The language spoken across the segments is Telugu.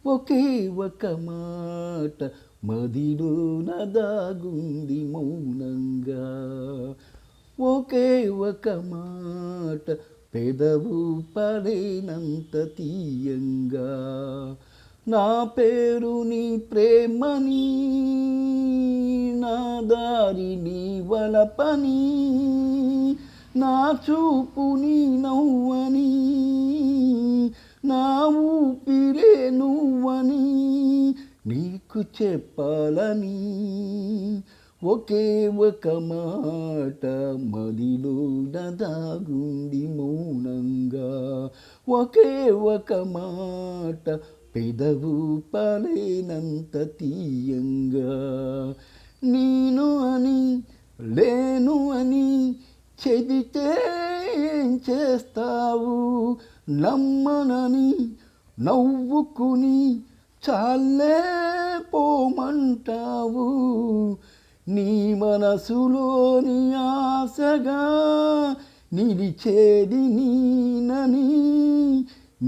ఒకే ఒక మాట మదిలోన దాగుంది మౌనంగా. ఒకే ఒక మాట పెదవు పడేనంత తీయంగా. నా పేరు నీ ప్రేమని, నా దారి నీ వలపని, నా చూపు నీ నవ్వని, నా ఊపిరే నువ్వని నీకు చెప్పాలని. ఒకే ఒక మాట మదిలోన దాగుంది మౌనంగా. ఒకే ఒక మాట పెదవు పలేనంత తీయంగా. నేను అని లేను అని చెబితే ఏం చేస్తావు? నమ్మనని నవ్వుకుని చాలే పోమంటావు. నీ మనసులోని ఆశగా నిలిచేది నీనని,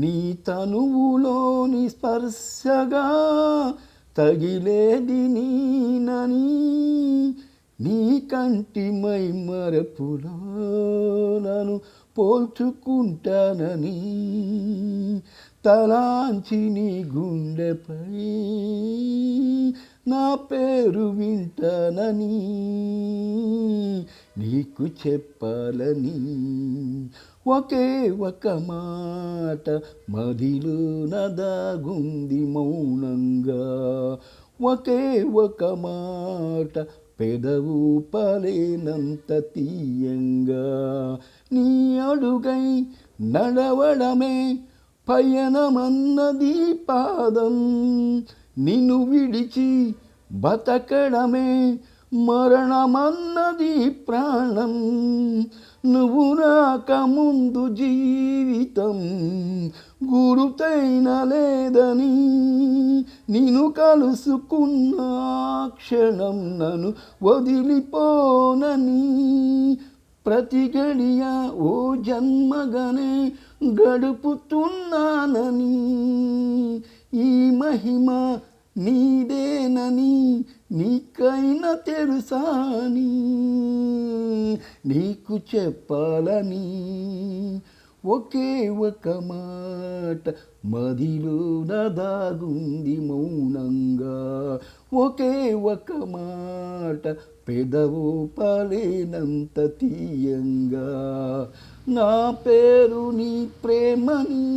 నీ తనువులోని స్పర్శగా తగిలేది నీనని, నీ కంటి మై మరపులో నన్ను పోల్చుకుంటానని, తలాంచి నీ గుండెపై నా పేరు వింటానని నీకు చెప్పాలని. ఒకే ఒక మాట మదిలోన దాగుంది మౌనంగా. ఒకే ఒక మాట పెదవు పలేనంత తీయంగా. నీ అడుగై నడవడమే పయనమన్నది పాదం, నిన్ను విడిచి బతకడమే మరణమన్నది ప్రాణం. నువ్వు రాకముందు జీవితం గురుతైన లేదని, నిన్ను కలుసుకున్న క్షణం నన్ను వదిలిపోనని, ప్రతి గడియ ఓ జన్మగానే గడుపుతున్నానని, ఈ మహిమ నీదేనని నీకైనా తెలుసాని నీకు చెప్పాలని. ఒకే ఒక మాట మదిలోన దాగుంది మౌనంగా. ఒకే ఒక మాట పెదవు పలేనంత తీయంగా. నా పేరు నీ ప్రేమని,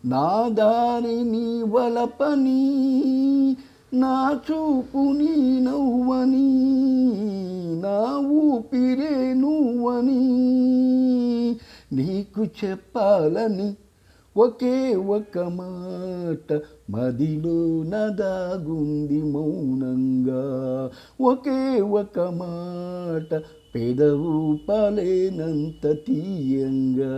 నా దారి నీ వలపని, నా చూపు నీ నవ్వని, నా ఊపిరే నువ్వని నీకు చెప్పాలని. ఒకే ఒక మాట మదిలోన దాగుంది మౌనంగా. ఒకే ఒక మాట పెదవు పలేనంత తీయంగా.